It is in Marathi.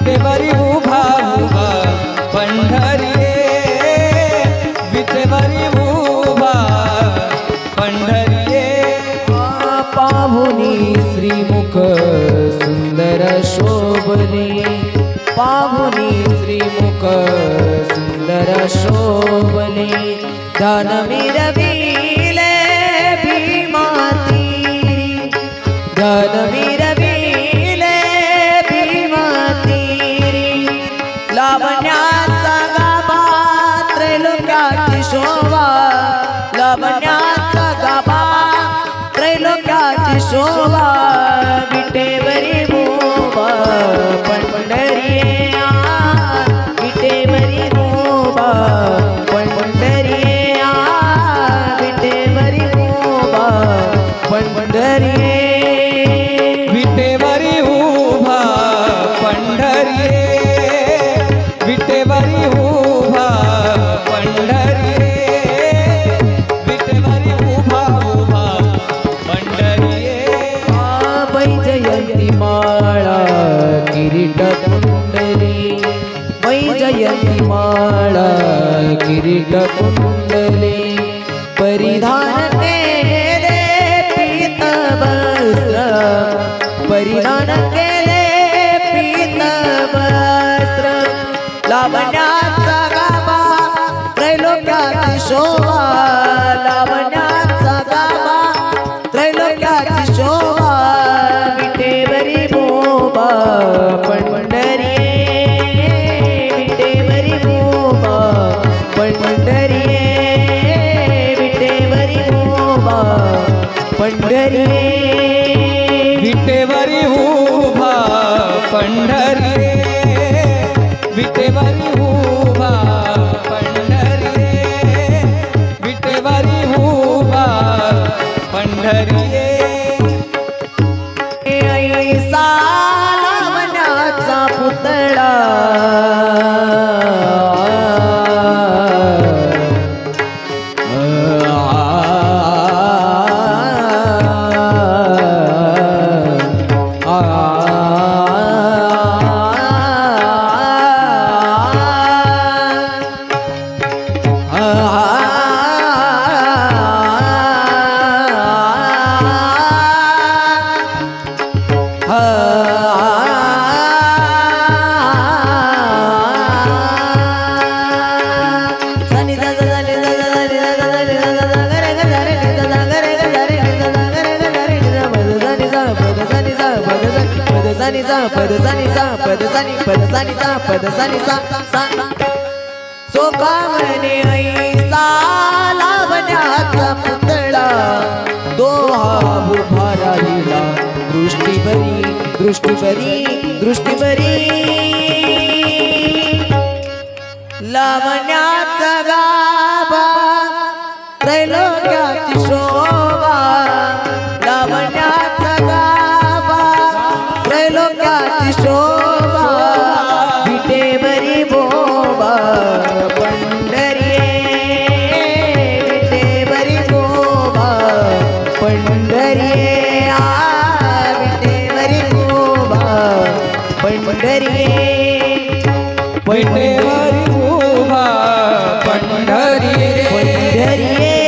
विटेवरी उभा उभा पंढरी विटेवरी उभा पंढरी पाहुनी श्रीमुख सुंदर शोभने पाहुनी श्रीमुख सुंदर शोभने धन मिरविले भीमा तीरी धन मिरविले भीमा तीरी लावण्याचा गाभा त्रैलोक्याची शोभा लावण्याचा गाभा त्रैलोक्याची शोभा विटेवरी मोबा पंढरी विटेवरी मोबा पंढरी विटेवरी मोबा पंढरी विटेवरी उभा पंढरी विटेवरी उभा पंढरी विटेवरी उभा उभा पंढरी जयंती माळा किरीट कुंडली जयंती माळा किरीट कुंडली परिधान केले पीत वस्त्र परिधान केले पीत वस्त्र लावण्याचा गाभा त्रैलोक्याची शोभा लावण्याचा गाभा त्रैलोक्याची शोभा विटेवरी मोबा पंढरी विटेवरी मोबा पंढरी विटेवरी मोबा पंढरी विटेवरी उभा पंढरी विटेवरी उभा पंढरी विटेवरी उभा पंढरी ऐसा लावण्याचा पुतळा सोकामणे ऐसा लावण्याचा पुतळा दोहा उभा राहिला दृष्टीभरी दृष्टीभरी दृष्टीभरी लावण्याचा गाभा त्रैलोक्याची शोभा लावण्याचा गाभा त्रैलोक्याची शोभा विटेवरी मोबा पंढरी विटेवरी मोबा पंढरी विटेवरी मोबा पंढरी विटेवरी उभा पंढरी पंढरी